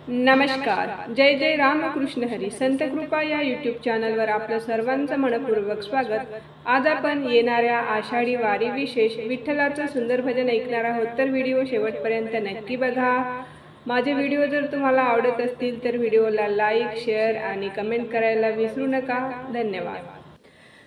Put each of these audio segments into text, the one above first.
नमस्कार. जय जय रामकृष्ण हरी. संत कृपा या यूट्यूब चॅनलवर आपलं सर्वांचं मनपूर्वक स्वागत. आज आपण येणाऱ्या आषाढी वारी विशेष विठ्ठलाचं सुंदर भजन ऐकणार आहोत. तर व्हिडिओ शेवटपर्यंत नक्की बघा. माझे व्हिडिओ जर तुम्हाला आवडत असतील तर व्हिडिओला लाईक, शेअर आणि कमेंट करायला विसरू नका. धन्यवाद.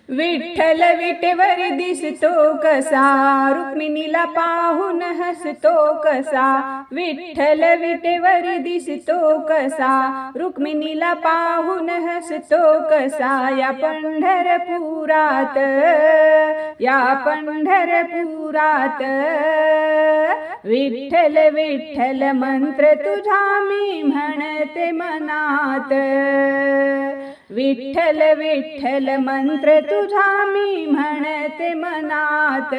विठ्ठल विटेवर दिसतो कसा, रुक्मिणीला पाहून हसतो कसा. विठ्ठल विटेवर दिसतो कसा, रुक्मिणीला पाहून हसतो कसा. या पंढरपुरात, या पंढरपुरात विठ्ठल विठ्ठल मंत्र तुझा मी म्हणते मनात. विठ्ठल विठ्ठल मंत्र तुझा मी म्हणते मनात.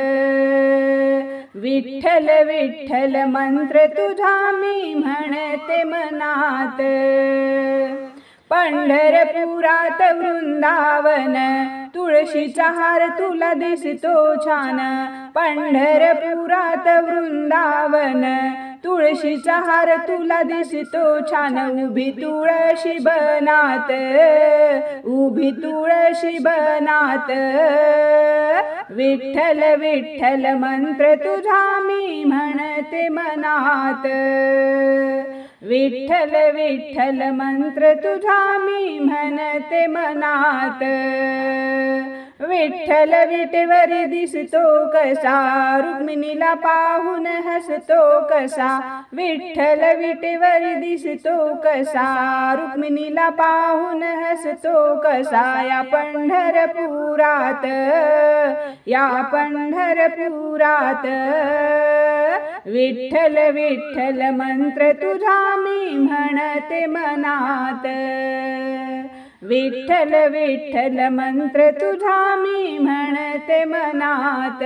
विठ्ठल विठ्ठल मंत्र तुझा मी म्हणते मनात. पंढरपुरात वृंदावन, तुळशीचा हार तुला दिसतो छान. पंढरपुरात वृंदावन, तुळशीचा हार तुला दिसतो छान. उभी तुळशी बनात, उभी तुळशी बनात. विठ्ठल विठ्ठल मंत्र तुझा मी म्हणते मनात. विठ्ठल विठ्ठल मंत्र तुझा मी म्हणते मनात. विठ्ठल विटेवर दिसतो कसा, रुक्मिणीला पाहून हसतो कसा. विठ्ठल विटेवर दिसतो कसा, रुक्मिणीला पाहून हसतो कसा. या पंढरपुरात, या पंढरपुरात विठ्ठल विठ्ठल मंत्र तुझा मी म्हणते मनात. विठ्ठल विठ्ठल मंत्र तुझा मी म्हणते मनात.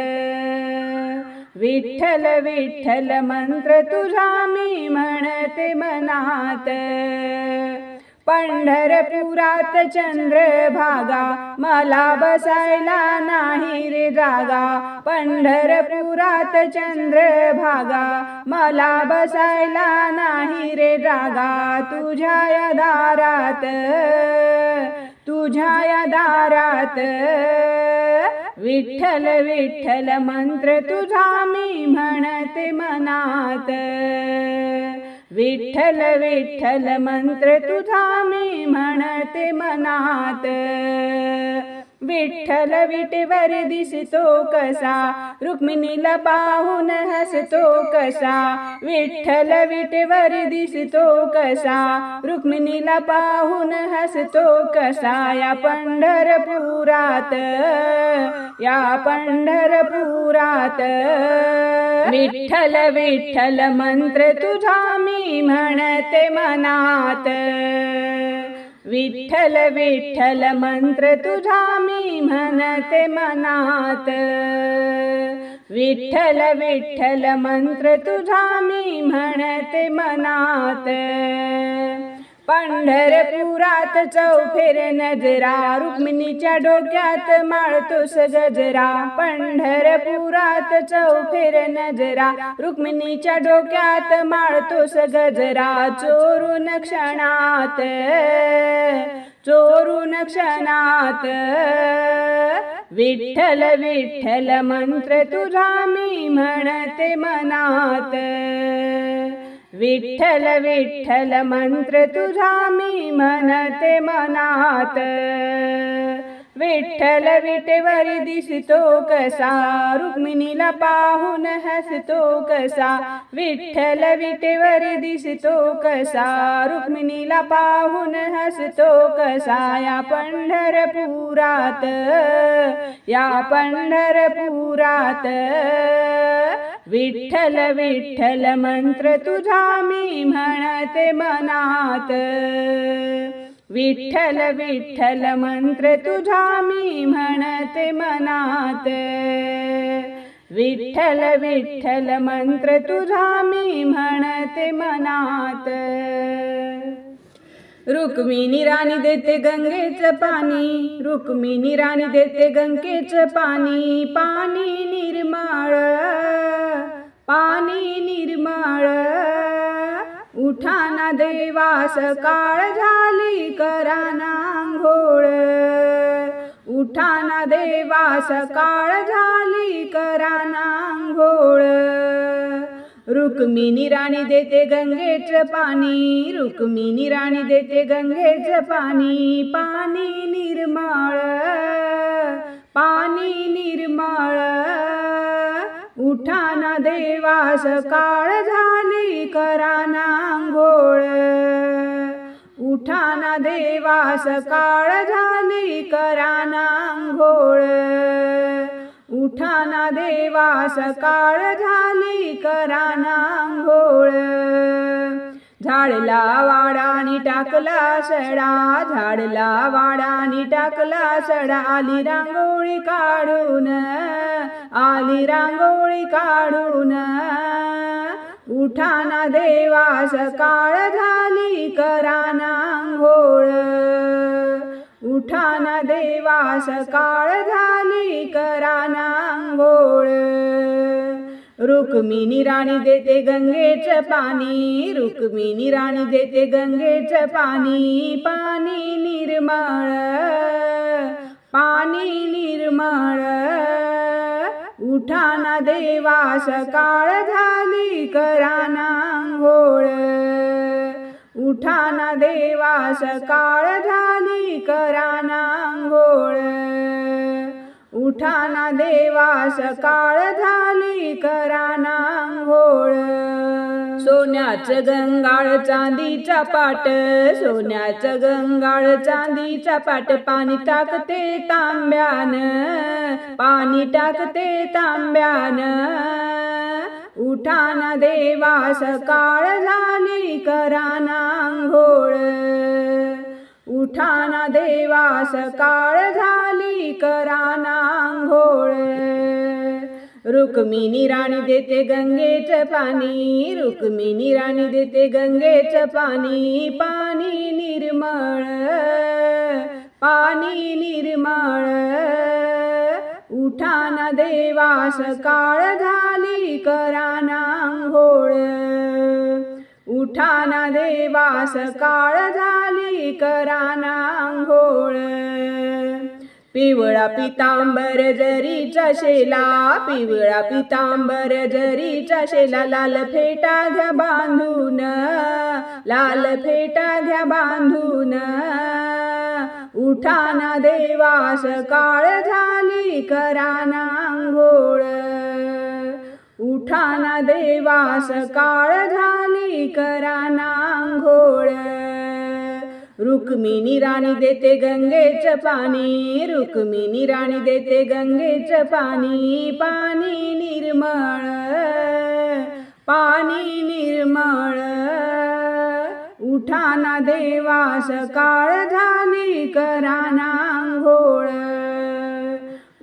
विठ्ठल विठ्ठल मंत्र तुझा मी म्हणते मनात. पंढरपुरात चंद्रभागा, मला बसायला नाही रे जागा. पंढरपुरात चंद्रभागा, मला बसायला नाही रे जागा. तुझ्या या दारात, तुझ्या या दारात विठ्ठल विठ्ठल मंत्र तुझा मी म्हणते मनात. विठ्ठल विठ्ठल मंत्र तुझा मी म्हणते मनात. विठ्ठल विटेवर दिसतो कसा, रुक्मिणीला पाहून हसतो कसा. विठ्ठल विटेवर दिसतो कसा, रुक्मिणीला पाहून हसतो कसा. या पंढरपुरात, या पंढरपुरात विठ्ठल विठ्ठल मंत्र तुझा मी म्हणते मनात. विठ्ठल विठ्ठल मंत्र तुझा मी म्हणते मनात. विठ्ठल विठ्ठल मंत्र तुझा मी म्हणते मनात. पंढरपुरात चौफेर नजरा, रुक्मिणीच्या डोक्यात माळतोस गजरा. पंढरपुरात चौफेर नजरा, रुक्मिणीच्या डोक्यात माळतोस गजरा. चोरून क्षणात, चोरून क्षणात विठ्ठल विठ्ठल मंत्र तुझा मी म्हणते मनात. विठ्ठल विठ्ठल मंत्र तुझा मी म्हणते मनात. विठ्ठल विटेवर दिसतो कसा, रुक्मिणीला पाहून हसतो कसा. विठ्ठल विटेवर दिसतो कसा, रुक्मिणीला पाहून हसतो कसा. या पंढरपुरात, या पंढरपुरात विठ्ठल विठ्ठल मंत्र तुझा मी म्हणते मनात. विठ्ठल विठ्ठल मंत्र तुझा मी म्हणते मनात. विठ्ठल विठ्ठल मंत्र तुझा मी म्हणते मनात. रुक्मिणी राणी देते गंगेचं पाणी, रुक्मिणी राणी देते गंगेचं पाणी. पाणी निर्मळ, पाणी निर्मळ उठाना देवा सकाळ झाली कराना अंघोळ उठाना देवा सकाळ झाली कराना अंघोळ रुक्मिणी राणी देते गंगेचं पाणी रुक्मिणी राणी देते गंगेचं पाणी पाणी निर्मळ पाणी निर्मळ उठाना देवा सकाळ झाली कराना अंघोळ उठाना देवा सकाळ झाली कराना अंघोळ उठाना देवा सकाळ झाली कराना अंघोळ झाडला वाडानी टाकला सडा झाडला वाडानी टाकला सडा आली रांगोळी काढून आली रांगोळी काढून उठाना देवा सकाळ झाली कराना अंघोळ उठाना देवा सकाळ झाली कराना अंघोळ रुक्मिणी राणी देते गंगेचं पाणी रुक्मिणी राणी देते गंगेचं पाणी पाणी निर्मळ पाणी निर्मळ उठाना देवा सकाळ झाली कराना अंघोळ उठाना देवा सकाळ झाली कराना अंघोळ उठाना देवा सकाळ झाली कराना अंघोळ सोन्याचं गंगाळ चांदीचा पाट सोन्याचं गंगाळ चांदीचा पाट पाणी टाकते तांब्यान पाणी टाकते तांब्यान उठाना देवा सकाळ झाली कराना अंघोळ उठाना देवा सकाळ झाली कराना अंघोळ रुक्मिणी राणी देते गंगेचं पाणी रुक्मिणी राणी देते गंगेचं पाणी पाणी निर्मळ पाणी निर्मळ उठाना देवा सकाळ झाली कराना अंघोळ उठाना देवा सकाळ झाली कराना अंघोळ पिवळा पितांबर जरीचा शेला पिवळा पितांबर जरीचा शेला लाल फेटा घ्या बांधून लाल फेटा घ्या बांधून उठाना देवा सकाळ झाली कराना अंघोळ उठाना देवा सकाळ झाली कराना अंघोळ रुक्मिणी राणी देते गंगेचं पाणी रुक्मिणी राणी देते गंगेचं पाणी पाणी निर्मळ पाणी निर्मळ उठाना देवा सकाळ झाली कराना अंघोळ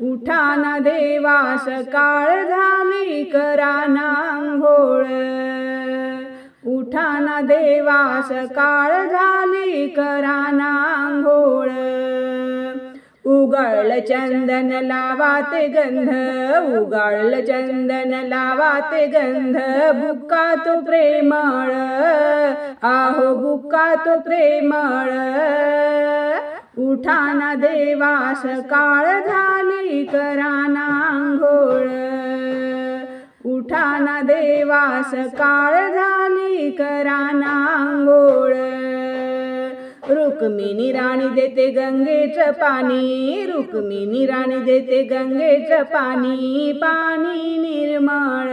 उठाना देवा सकाळ झाली कराना अंघोळ उठाना देवा सकाळ झाली कराना अंघोळ उगाळलं चंदन लावाते गंध उगाळलं चंदन लावाते गंध बुक्का तो प्रेमळ आहो बुक्का तो प्रेमळ उठाना देवा सकाळ झाली कराना अंघोळ उठाना देवा सकाळ झाली कराना अंघोळ रुक्मिणी राणी देते गंगेचं पाणी रुक्मिणी राणी देते गंगेचं पाणी पाणी निर्मळ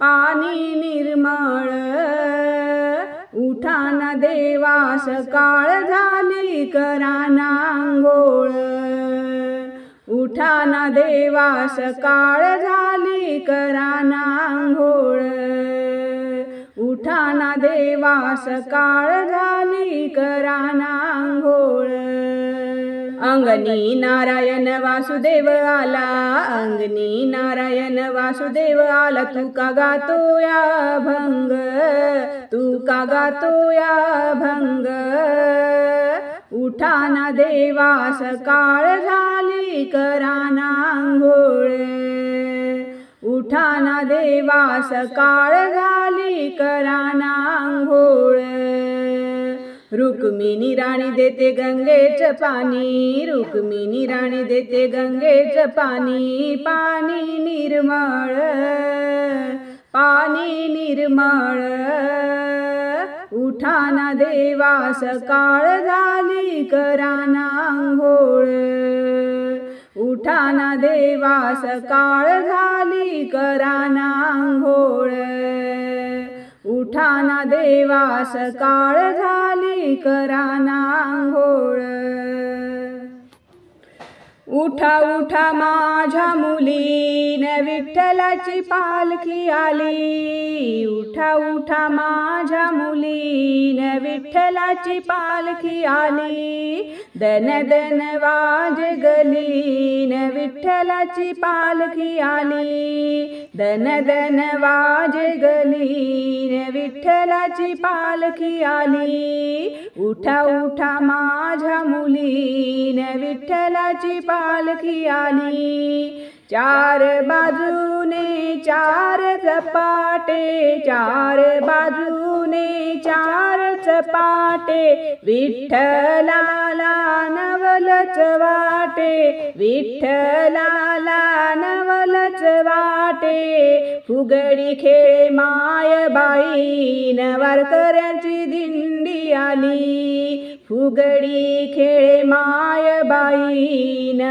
पाणी निर्मळ उठाना देवा सकाळ झाली कराना अंघोळ उठाना देवा सकाळ झाली कराना अंघोळ उठाना देवा सकाळ झाली कराना अंघोळ अंगणी नारायण वासुदेव आला अंगणी नारायण वासुदेव आला तू का गातो या भंग तू का गातो या भंग उठाना देवा सकाळ झाली कराना अंघोळ उठाना देवा सकाळ झाली कराना अंघोळ रुक्मिणी राणी देते गंगेचं पाणी रुक्मिणी राणी देते गंगेचं पाणी पाणी निर्मळ पाणी निर्मळ उठाना देवा सकाळ झाली कराना अंघोळ उठाना देवा सकाळ झाली कराना अंघोळ उठाना देवा सकाळ झाली कराना अंघोळ उठा उठा माझ्या मुलीन विठ्ठलाची पालखी आली उठा उठा माझ्या मुलीन विठ्ठलाची पालखी आली दन दन वाजगलीन विठ्ठलाची पालखी आली दन दन वाजगलीन विठ्ठलाची पालखी आली उठा उठा माझ्या मुलीन विठ्ठलाची पालखी आली चार बाजूने चार चपाटे चार बाजूने चार चपाटे विठ्ठलाला नवलच वाटे विठ्ठलाला नवलच वाटे फुगडी खेळे मायबाई वारकऱ्यांची दिंडी आली फुगडी खेळे मायबाई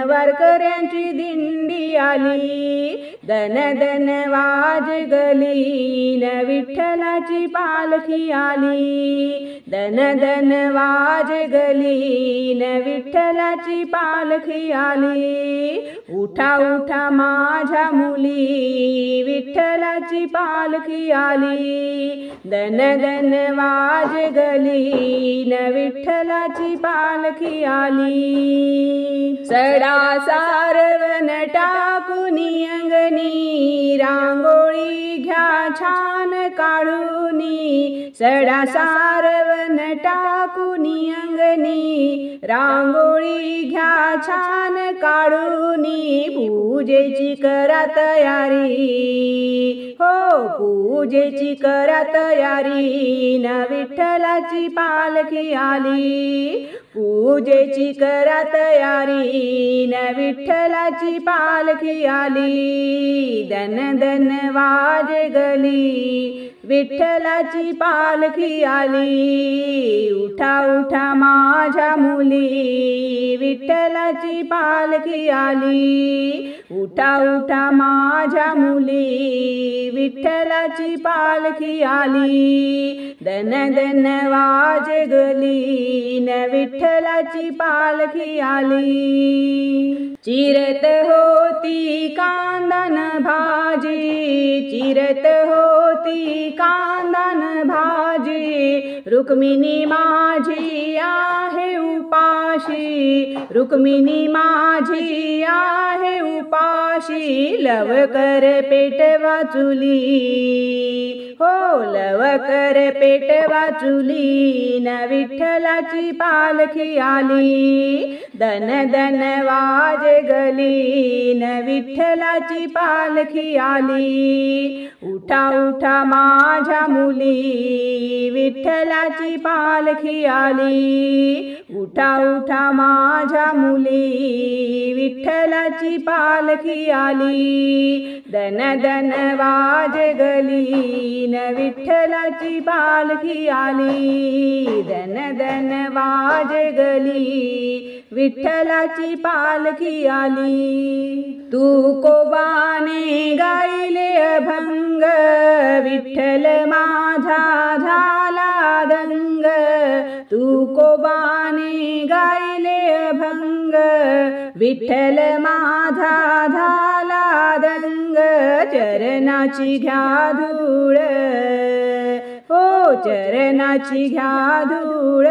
वारकऱ्यांची दिंडी आली दन दन वाजगली विठ्ठलाची पालखी आली दन दन वाजगली विठ्ठलाची पालखी आली उठा उठा माझ्या मुली विठ्ठलाची पालखी आली दन दन वाजगली विठ्ठलाची पालखी आली सडा सारवण टाकुनी अंगणी रांगोळी घ्या छान काढूनी सडा सारवण टाकुनी अंगणी रांगोळी घ्या छान काढूनी पूजेची करा तयारी हो पूजेची करा तयारी न विठ्ठलाची पालखी आली पूजेची करा तयारी न विठ्ठलाची पालखी आली दन दन वाजगली विठ्ठलाची पालखी आली उठा उठा माझ्या मुली विठ्ठलाची पालखी आली उठा उठा माझ्या मुली विठ्ठलाची पालखी आली दन दन वाजगली न विठ्ठलाची पालखी आली चिरत होती कांदन भाजी चिरत होती कांदन भाजी रुक्मिणी माझी आहे उपाशी रुक्मिणी माझी आहे उपाशी लवकर पेटवा चुली हो लवकर पेटवा चुली न विठ्ठलाची पालखी आली दन दन वाजगली न विठ्ठलाची पालखी आली उठा उठा माझ्या मुली विठ्ठलाची पालखी आली उठा उठा माझ्या मुली विठ्ठलाची पालखी आली दन दन वाजगली न विठ्ठलाची पालखी आली दन दन वाजगली विठ्ठलाची पालखी आली तुकोबाने गायले अभंग विठ्ठल माझा झाला दंग तुकोबाने गायले अभंग विठ्ठल माझा झाला दंग चरणाची घ्या धूळ हो चरणाची घ्या धूळ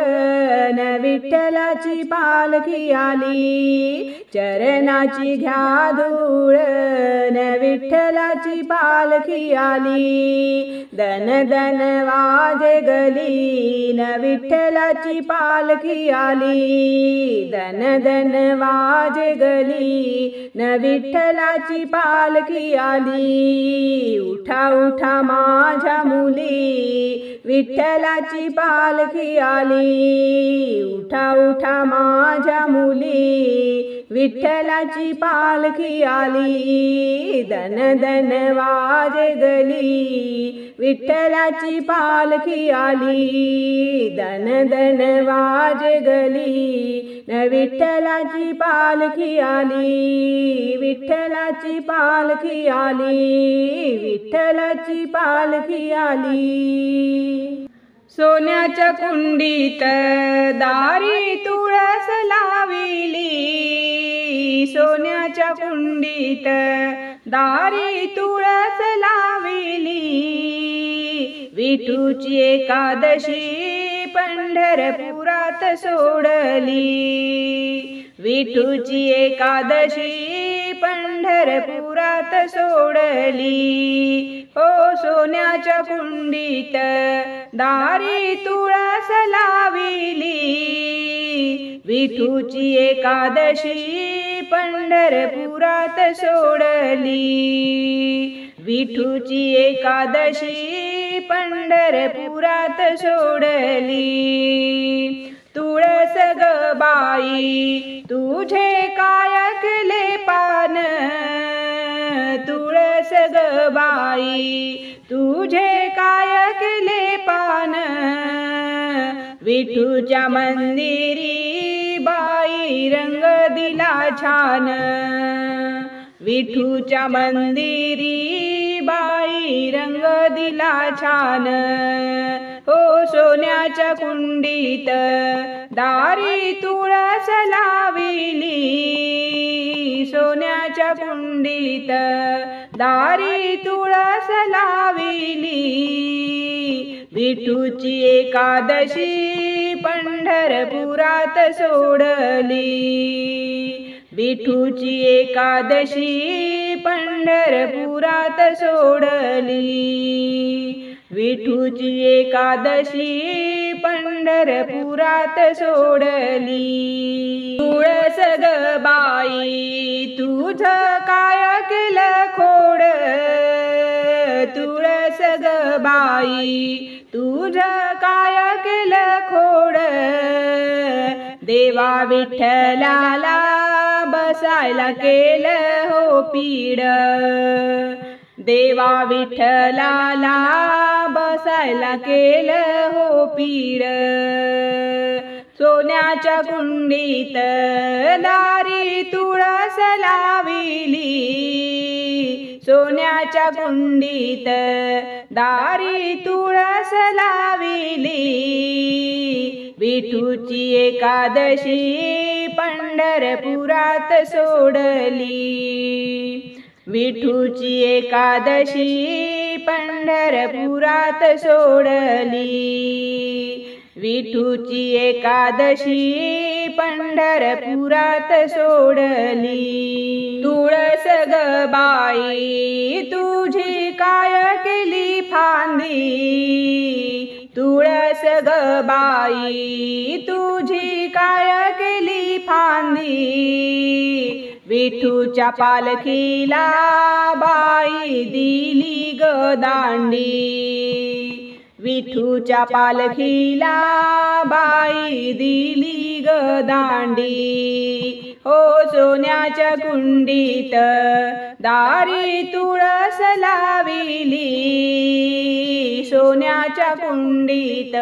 न विठ्ठलाची पालखी आली, चरणाची घ्या धूळ न विठ्ठलाची पालखी आली, दन दन वाजे गली न विठ्ठलाची पालखी आली, दन दन वाजे गली न विठ्ठलाची पालखी आली, उठा उठा माझ्या मुली विठ्ठलाची पालखी आली, उठा उठा माझ्या मुली विठ्ठलाची पालखी आली, दन दन वाजे गली विठ्ठलाची पालखी आली, दन दन वाजे गली न विठ्ठलाची पालखी आली, विठ्ठलाची पालखी आली, विठ्ठलाची पालखी आली. सोन्याच्या कुंडीत दारी तुळस लाविली, सोन्याच्या कुंडीत दारी तुळस लाविली, विठूची एकादशी पंढरपुरात सोडली, विठूची एकादशी पंढरपुरात सोडली, हो सोन्याच्या कुंडीत दारी तुळस लाविली, विठूची एकादशी पंढरपुरात सोडली, विठूची एकादशी पंढरपुरात सोडली. तुळस ग बाई तुझे काय केले पान, तुळस ग बाई तुझे काय केले पान, विठूच्या मंदिरी बाई रंग दिला छान, विठूच्या मंदिरी बाई रंग दिला छान, हो सोन्याच्या कुंडीत दारी तुळस लाविली, सोन्याच्या कुंडीत दारी तुळस लाविली, विठूची एकादशी पंढरपुरात सोडली, विठूची एकादशी पंढरपुरात सोडली, विठूची एकादशी पंढरपुरात सोडली. तुळस ग बाई तुझ काय केलं खोड, तुळस ग बाई तुझ काय केलं खोड, देवा विठ्ठलाला बसायला केलं हो पीड, देवा विठ्ठलाला बसायला केलं हो पीड, सोन्याच्या कुंडीत दारी तुळस लाविली, सोन्याच्या कुंडीत दारी तुळस लाविली, विठूची एकादशी पंढरपुरात सोडली, विठूची एकादशी पंढरपुरात सोडली, विठूची एकादशी पंढरपुरात सोडली. तुळस ग बाई तुझी काय केली फांदी, तुळस ग बाई तुझी काय केली फांदी, विठूच्या पालखीला बाई दिली ग दांडी, विठूच्या पालखीला बाई दिली ग दांडी, हो सोन्याच्या कुंडीत दारी तुळस लाविली, सोन्याच्या कुंडीत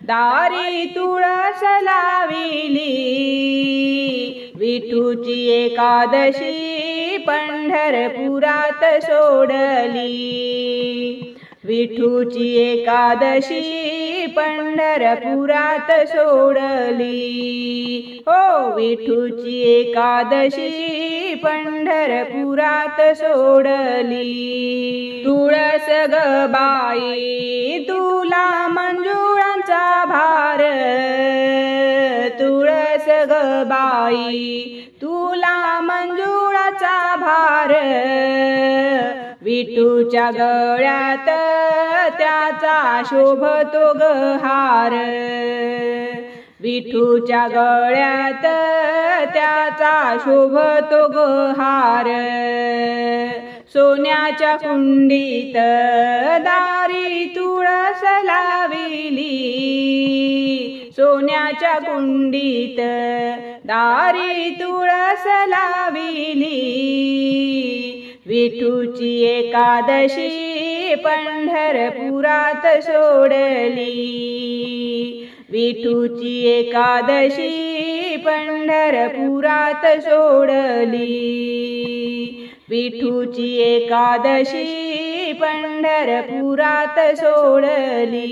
दारी तुळस लाविली, विठूची एकादशी पंढरपुरात सोडली, विठूची एकादशी पंढरपुरात सोडली, हो विठूची एकादशी पंढरपुरात सोडली। तुळस ग बाई तुला मंजुळांचा भार, तुळस ग बाई तुला मंजुळाचा भार। विठूच्या गळ्यात त्याचा शोभतो ग हार, विठूच्या गळ्यात त्याचा शोभतो ग हार। सोन्याच्या कुंडीत दारी तुळस लाविली, सोन्याच्या कुंडीत दारी तुळस लाविली। विठूची एकादशी पंढरपुरात सोडली, विठूची एकादशी पंढरपुरात सोडली, विठूची एकादशी पंढरपुरात सोडली।